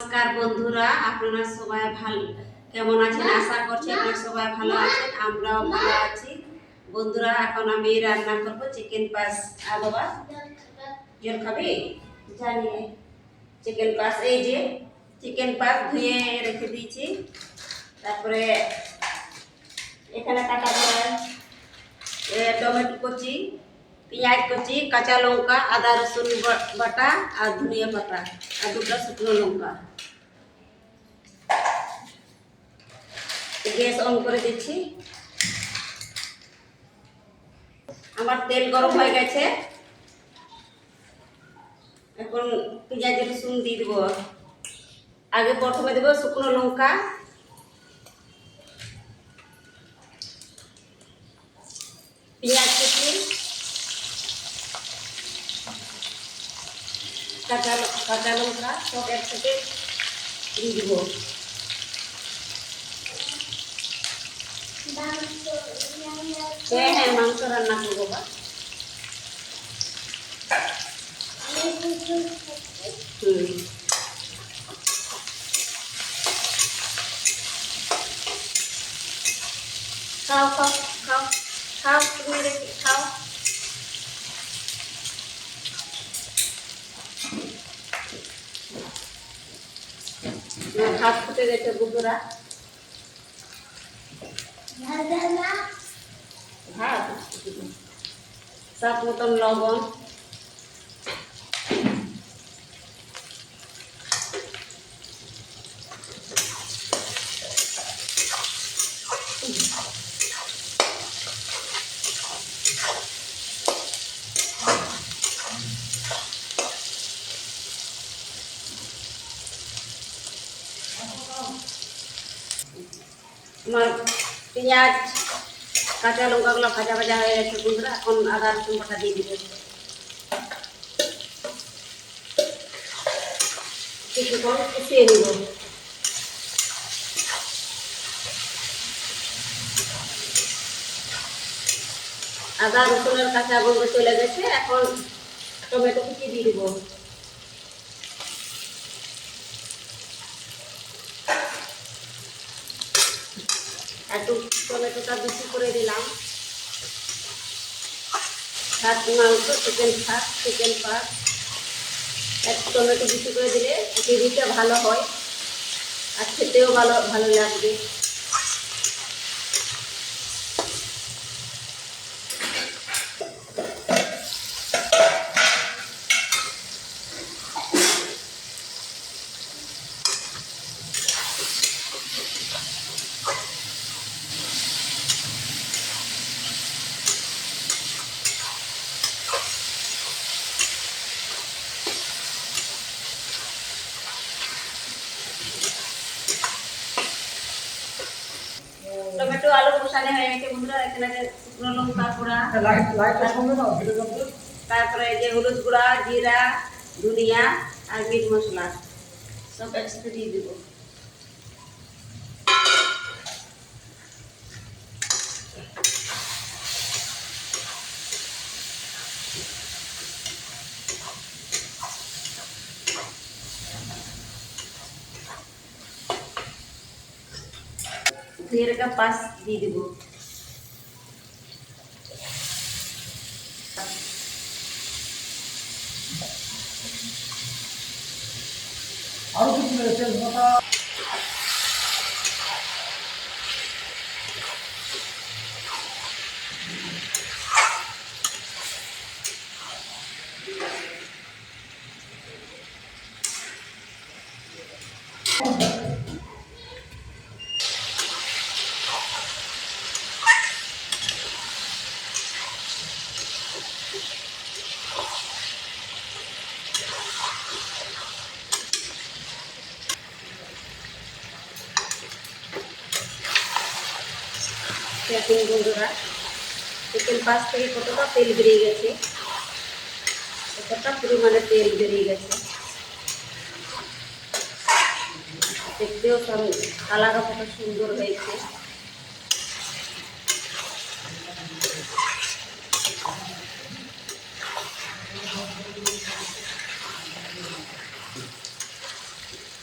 নমস্কার বন্ধুরা, আপনারা সবাই ভালো কেমন আছেন? আশা করছি আপনারা সবাই ভালো আছেন, আমরাও ভালো আছি। বন্ধুরা, এখন আমি রান্না করব চিকেন পাস। বাবা জল খাবি? জানিয়ে চিকেন পাস, এই যে চিকেন পাস ধুয়ে রেখে দিয়েছি। তারপরে এখানে কাটা করা টমেটো কুচি, পেঁয়াজ কুচি, কাঁচা লঙ্কা, আদা রসুন বাটা আর ধনিয়া পাতা আর দুটো শুকনো লঙ্কা। গ্যাস অন করে দিচ্ছি। আমার তেল গরম হয়ে গেছে, এখন পেঁয়াজ রসুন দিয়ে দেবো। আগে প্রথমে দেবো শুকনো লঙ্কা, পেঁয়াজ কুচি, কাঁচা লঙ্কা সব একসাথে দিয়ে দেবো। হ্যাঁ হ্যাঁ, মাংস রান্না করবো বা। খাও খাও খাও খাও, তুমি রেখে খাও। ভাত ফুটে গেছে বন্ধুরা। ভাত স্বাদ মতন লবণ, আমার পেঁয়াজ কাঁচা লঙ্কাগুলো ভাজা ভাজা হয়ে গেছে বন্ধুরা। এখন আদা রসুন বাটা দিয়ে দিবে, কিছুক্ষণ কষিয়ে নিব। আদা রসুনের কাঁচা গন্ধ চলে গেছে, এখন টমেটো কুচি দিয়ে দিব। একটু টমেটোটা বেশি করে দিলাম। হাত মাংস চিকেন পাস একটু টমেটো বেশি করে দিলে গ্রেভিটা ভালো হয় আর খেতেও ভালো ভালো লাগবে। টমেটো আলু কষানো হয়ে গেছে বন্ধুরা। এখানে শুকনো লঙ্কা গুঁড়া, তারপরে এই যে হলুদ গুঁড়া, জিরা, ধনিয়া আর মিট মশলা সব একসাথে দিয়ে দিব। ধুয়ে রাখা পাস দিয়ে দিব। আরো কিছু রয়েছে দেখুন বন্ধুরা, চিকেন পাস থেকে কতটা তেল বেরিয়ে গেছে, কতটা পরিমাণে তেল বেরিয়ে গেছে। দেখতেও কালারও কত সুন্দর হয়েছে।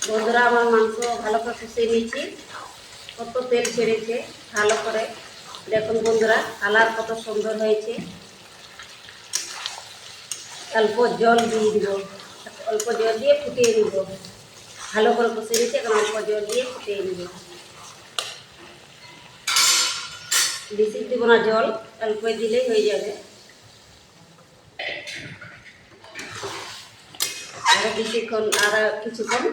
বন্ধুরা আমার মাংস ভালো করে কষিয়ে নিয়েছি, কত তেল ছেড়েছে ভালো করে। দেখুন বন্ধুরা কালার কত সুন্দর হয়েছে। অল্প জল দিয়ে দিব, অল্প জল দিয়ে ফুটিয়ে নিব। ভালো করে কষিয়ে নিয়েছি, এখন অল্প জল দিয়ে ফুটিয়ে নিব। বেশি দিব না জল, অল্প দিলেই হয়ে যাবে। আরো কিছুক্ষণ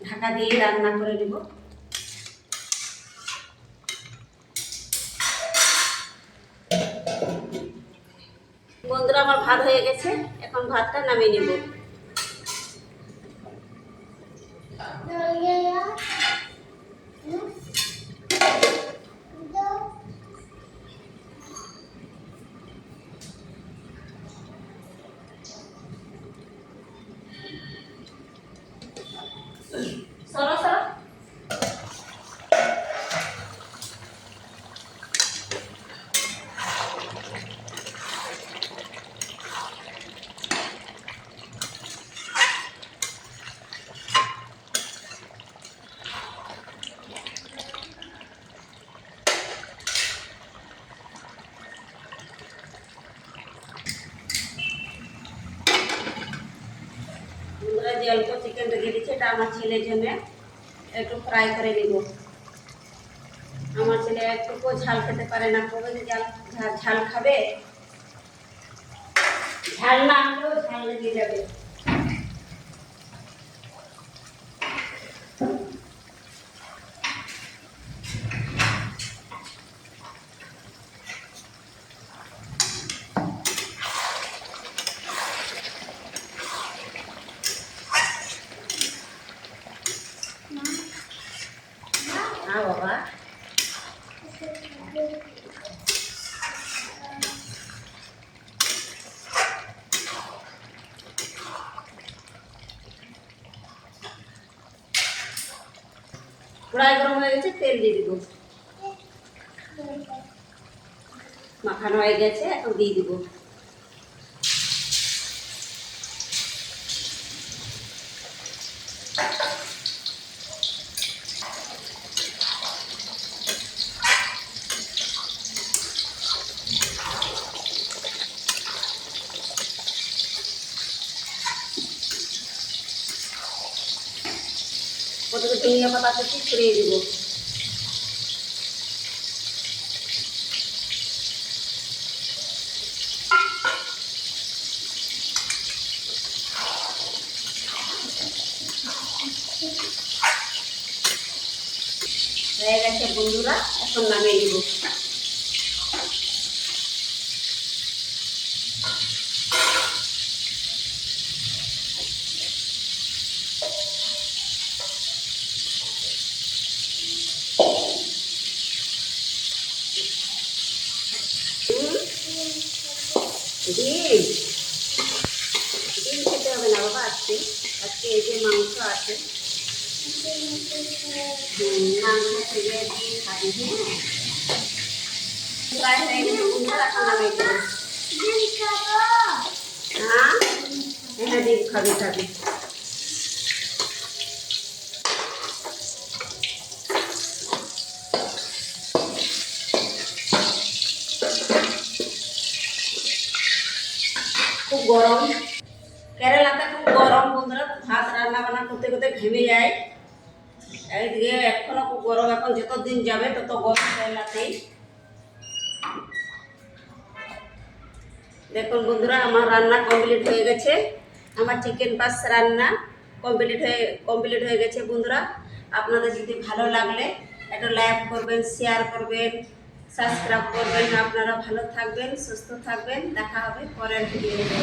ঢাকা দিয়ে রান্না করে নেব। বন্ধুরা আমার ভাত হয়ে গেছে, এখন ভাতটা নামিয়ে নেব। সরো সরো। বন্ধুরা যে অল্প চিকেন রেখে দিচ্ছে, এটা আমার ছেলের জন্য একটু ফ্রাই করে নিব। আমার ছেলে একটুকু ঝাল খেতে পারে না, কবে ঝাল খাবে, ঝাল না হলেও ঝাল লেগে যাবে। হ্যাঁ বাবা, কড়াই গরম হয়ে গেছে, তেল দিয়ে দিব। মাখানো হয়ে গেছে, এখন দিয়ে দিব। প্রথমে ধনিয়া পাতা কুচি ছড়িয়ে দিব। হয়ে গেছে বন্ধুরা, এখন নামিয়ে নিব। ডিম ডিম খেতে হবে না বাবা, আজকে এই যে মাংস আছে, মাংস থেকে ডিম খাবি। হ্যাঁ প্রায় হয়ে গেছে বন্ধুরা, এখন নামিয়ে দেবো। হ্যাঁ হ্যাঁ, ডিম খাবি খাবি। খুব গরম, কেরালাতে খুব গরম বন্ধুরা। ভাত রান্না বান্না করতে করতে ঘেমে যায়। এইদিকে এখনো খুব গরম, এখন যত দিন যাবে তত গরম কেরালাতেই। দেখুন বন্ধুরা আমার রান্না কমপ্লিট হয়ে গেছে। আমার চিকেন পাস রান্না কমপ্লিট হয়ে গেছে বন্ধুরা। আপনাদের যদি ভালো লাগলে একটা লাইক করবেন, শেয়ার করবেন, সাবস্ক্রাইব করবেন। আপনারা ভালো থাকবেন, সুস্থ থাকবেন। দেখা হবে পরের ভিডিওতে।